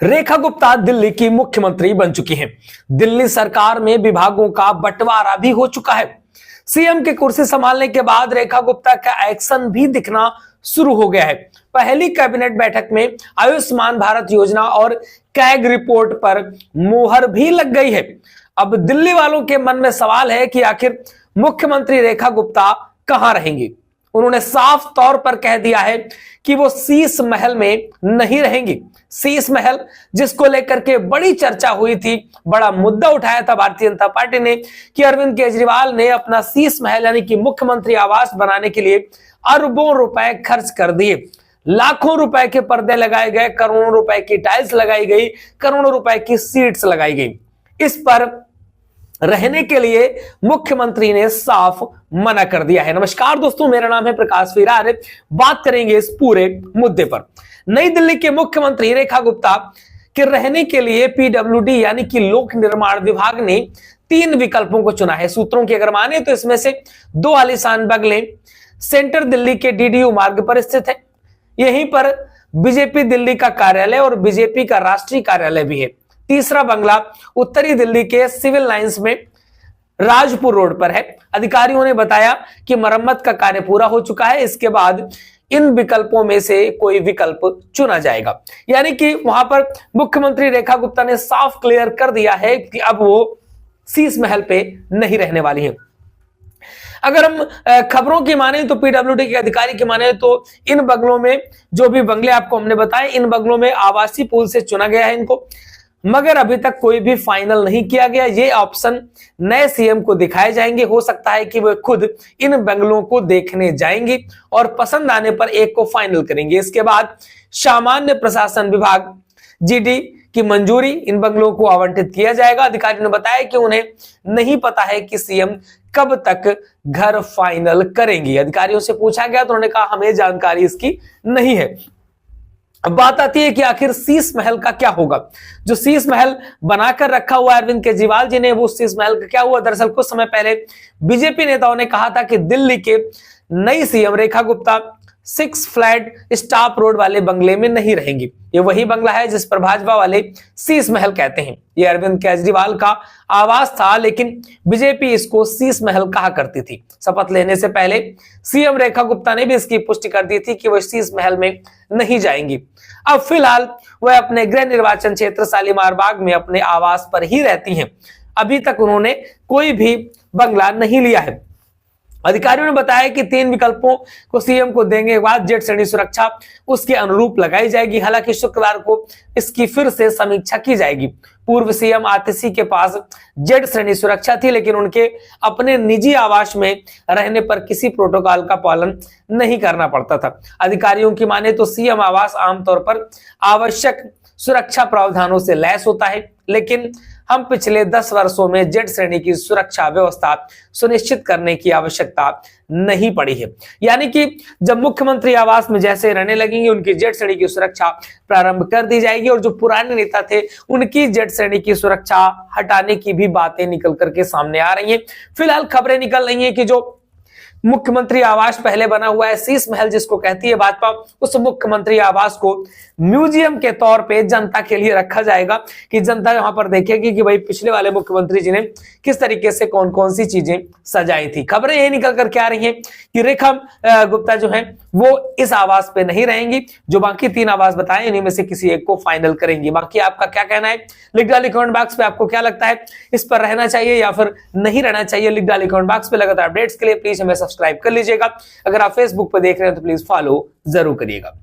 रेखा गुप्ता दिल्ली की मुख्यमंत्री बन चुकी हैं। दिल्ली सरकार में विभागों का बंटवारा भी हो चुका है। सीएम की कुर्सी संभालने के बाद रेखा गुप्ता का एक्शन भी दिखना शुरू हो गया है। पहली कैबिनेट बैठक में आयुष्मान भारत योजना और कैग रिपोर्ट पर मुहर भी लग गई है। अब दिल्ली वालों के मन में सवाल है कि आखिर मुख्यमंत्री रेखा गुप्ता कहां रहेंगी। उन्होंने साफ तौर पर कह दिया है कि वो शीश महल में नहीं रहेंगी। शीश महल जिसको लेकर के बड़ी चर्चा हुई थी, बड़ा मुद्दा उठाया था भारतीय जनता पार्टी ने कि अरविंद केजरीवाल ने अपना शीश महल यानी कि मुख्यमंत्री आवास बनाने के लिए अरबों रुपए खर्च कर दिए। लाखों रुपए के पर्दे लगाए गए, करोड़ों रुपए की टाइल्स लगाई गई, करोड़ों रुपए की सीट्स लगाई गई। इस पर रहने के लिए मुख्यमंत्री ने साफ मना कर दिया है। नमस्कार दोस्तों, मेरा नाम है प्रकाश विरार। बात करेंगे इस पूरे मुद्दे पर। नई दिल्ली के मुख्यमंत्री रेखा गुप्ता के रहने के लिए पीडब्ल्यूडी यानी कि लोक निर्माण विभाग ने 3 विकल्पों को चुना है। सूत्रों की अगर माने तो इसमें से 2 आलीशान बंगले सेंट्रल दिल्ली के डीडीयू मार्ग पर स्थित है। यहीं पर बीजेपी दिल्ली का कार्यालय और बीजेपी का राष्ट्रीय कार्यालय भी है। तीसरा बंगला उत्तरी दिल्ली के सिविल लाइंस में राजपुर रोड पर है। अधिकारियों ने बताया कि मरम्मत का कार्य पूरा हो चुका है। इसके बाद इन विकल्पों में से कोई विकल्प चुना जाएगा। यानी कि वहां पर मुख्यमंत्री रेखा गुप्ता ने साफ क्लियर कर दिया है कि अब वो शीश महल पे नहीं रहने वाली है। अगर हम खबरों की माने तो पीडब्ल्यूडी के अधिकारी की माने तो इन बंगलों में जो भी बंगले आपको हमने बताए, इन बंगलों में आवासीय पूल से चुना गया है इनको, मगर अभी तक कोई भी फाइनल नहीं किया गया। ये ऑप्शन नए सीएम को दिखाए जाएंगे। हो सकता है कि वे खुद इन बंगलों को देखने जाएंगे और पसंद आने पर एक को फाइनल करेंगे। इसके बाद सामान्य प्रशासन विभाग जीडी की मंजूरी इन बंगलों को आवंटित किया जाएगा। अधिकारी ने बताया कि उन्हें नहीं पता है कि सीएम कब तक घर फाइनल करेंगी। अधिकारियों से पूछा गया तो उन्होंने कहा हमें जानकारी इसकी नहीं है। अब बात आती है कि आखिर शीश महल का क्या होगा। जो शीश महल बनाकर रखा हुआ अरविंद केजरीवाल जी ने, वो शीश महल का क्या हुआ। दरअसल कुछ समय पहले बीजेपी नेताओं ने कहा था कि दिल्ली के नई CM Rekha Gupta 6 flat staff road वाले बंगले में नहीं रहेंगी। ये वही बंगला है जिस पर भाजपा वाले शीश महल कहते हैं। ये अरविंद केजरीवाल का आवास था, लेकिन बीजेपी इसको शीश महल कहा करती थी। शपथ लेने से पहले सीएम रेखा गुप्ता ने भी इसकी पुष्टि कर दी थी कि वह शीश महल में नहीं जाएंगी। अब फिलहाल वह अपने गृह निर्वाचन क्षेत्र शालीमार बाग में अपने आवास पर ही रहती हैं। अभी तक उन्होंने कोई भी बंगला नहीं लिया है। अधिकारियों ने बताया कि 3 विकल्पों को सीएम को देंगे के बाद जेड श्रेणी सुरक्षा उसके अनुरूप लगाई जाएगी। हालांकि शुक्रवार को इसकी फिर से समीक्षा की जाएगी। पूर्व सीएम आतिशी के पास जेड श्रेणी सुरक्षा थी, लेकिन उनके अपने निजी आवास में रहने पर किसी प्रोटोकॉल का पालन नहीं करना पड़ता था। अधिकारियों की माने तो सीएम आवास आमतौर पर आवश्यक सुरक्षा प्रावधानों से लैस होता है, लेकिन हम पिछले 10 वर्षों में जेड श्रेणी की सुरक्षा व्यवस्था सुनिश्चित करने की आवश्यकता नहीं पड़ी है। यानी कि जब मुख्यमंत्री आवास में जैसे रहने लगेंगे, उनकी जेड श्रेणी की सुरक्षा प्रारंभ कर दी जाएगी और जो पुराने नेता थे उनकी जेड श्रेणी की सुरक्षा हटाने की भी बातें निकल करके सामने आ रही हैं। फिलहाल खबरें निकल रही हैं कि जो मुख्यमंत्री आवास पहले बना हुआ है शीश महल जिसको कहती है भाजपा, उस मुख्यमंत्री आवास को म्यूजियम के तौर पे जनता के लिए रखा जाएगा कि जनता यहां पर देखेगी कि भाई पिछले वाले मुख्यमंत्री जी ने किस तरीके से कौन कौन सी चीजें सजाई थी। खबरें ये निकल करके आ रही हैं कि रेखा गुप्ता जो है वो इस आवास पे नहीं रहेंगी। जो बाकी 3 आवास बताए इन्हीं में से किसी एक को फाइनल करेंगी। बाकी आपका क्या कहना है लिख डालिए कमेंट बॉक्स पे। आपको क्या लगता है इस पर रहना चाहिए या फिर नहीं रहना चाहिए, लिख डालिए कमेंट बॉक्स पे। लगातार अपडेट्स के लिए प्लीज हमें सब्सक्राइब कर लीजिएगा। अगर आप फेसबुक पर देख रहे हैं तो प्लीज फॉलो जरूर करिएगा।